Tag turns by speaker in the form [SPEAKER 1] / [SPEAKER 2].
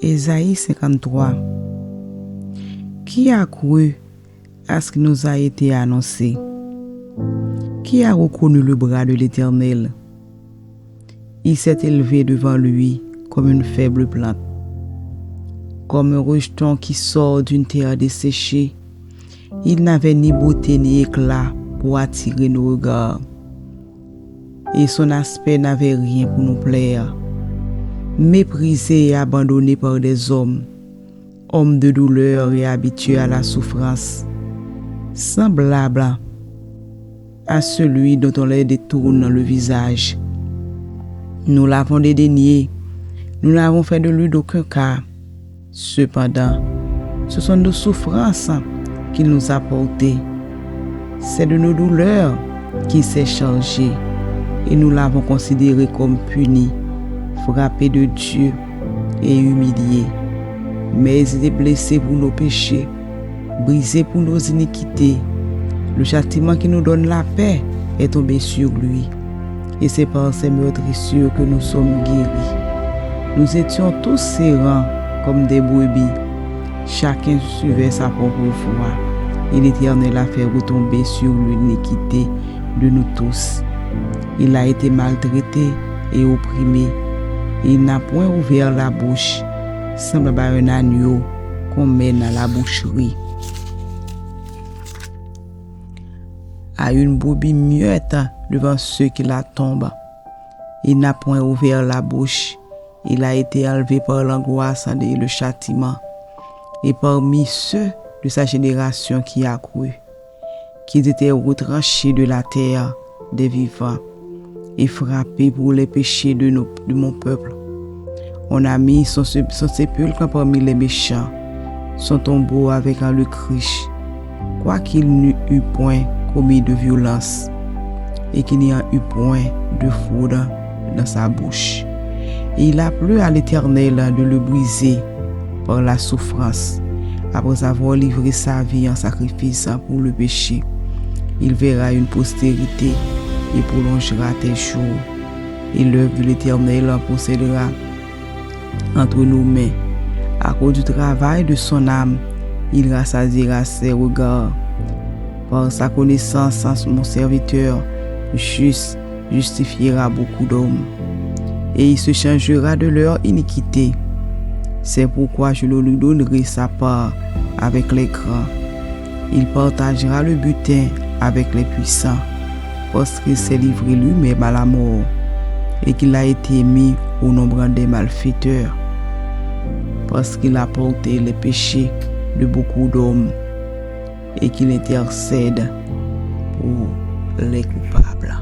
[SPEAKER 1] Ésaïe 53. Qui a cru à ce qui nous a été annoncé? Qui a reconnu le bras de l'Éternel? Il s'est élevé devant lui comme une faible plante, comme un rejeton qui sort d'une terre desséchée. Il n'avait ni beauté ni éclat pour attirer nos regards, et son aspect n'avait rien pour nous plaire. Méprisé et abandonné par des hommes de douleur et habitués à la souffrance, semblable à celui dont on les détourne le visage. Nous l'avons dédaigné, nous n'avons fait de lui d'aucun cas. Cependant, ce sont nos souffrances qu'il nous a portées. C'est de nos douleurs qu'il s'est chargé, et nous l'avons considéré comme puni, frappé de Dieu et humilié. Mais il est blessé pour nos péchés, brisé pour nos iniquités. Le châtiment qui nous donne la paix est tombé sur lui, et c'est par ses meurtrissures que nous sommes guéris. Nous étions tous errants comme des brebis, chacun suivait sa propre voie, et l'Éternel a fait retomber sur lui l'iniquité de nous tous. Il a été maltraité et opprimé, et il n'a point ouvert la bouche, semblable à un agneau qu'on mène à la boucherie, à une brebis muette devant ceux qui la tombent. Il n'a point ouvert la bouche. Il a été enlevé par l'angoisse et le châtiment, et parmi ceux de sa génération qui a cru qu'ils étaient retranchés de la terre des vivants et frappés pour les péchés de mon peuple. On a mis son sépulcre parmi les méchants, son tombeau avec un luc riche, quoiqu'il n'eût eu point commis de violence, et qu'il n'y a eu point de fraude dans sa bouche. Et il a plu à l'Éternel de le briser par la souffrance. Après avoir livré sa vie en sacrifice pour le péché, il verra une postérité et prolongera tes jours. Et l'œuvre de l'Éternel en possédera entre nos mains. À cause du travail de son âme, il rassasiera ses regards. Par sa connaissance, mon serviteur juste justifiera beaucoup d'hommes, et il se changera de leur iniquité. C'est pourquoi je lui donnerai sa part avec les grands. Il partagera le butin avec les puissants, parce qu'il s'est livré lui-même à la mort, et qu'il a été mis au nombre des malfaiteurs, parce qu'il a porté les péchés de beaucoup d'hommes, et qu'il intercède pour les coupables.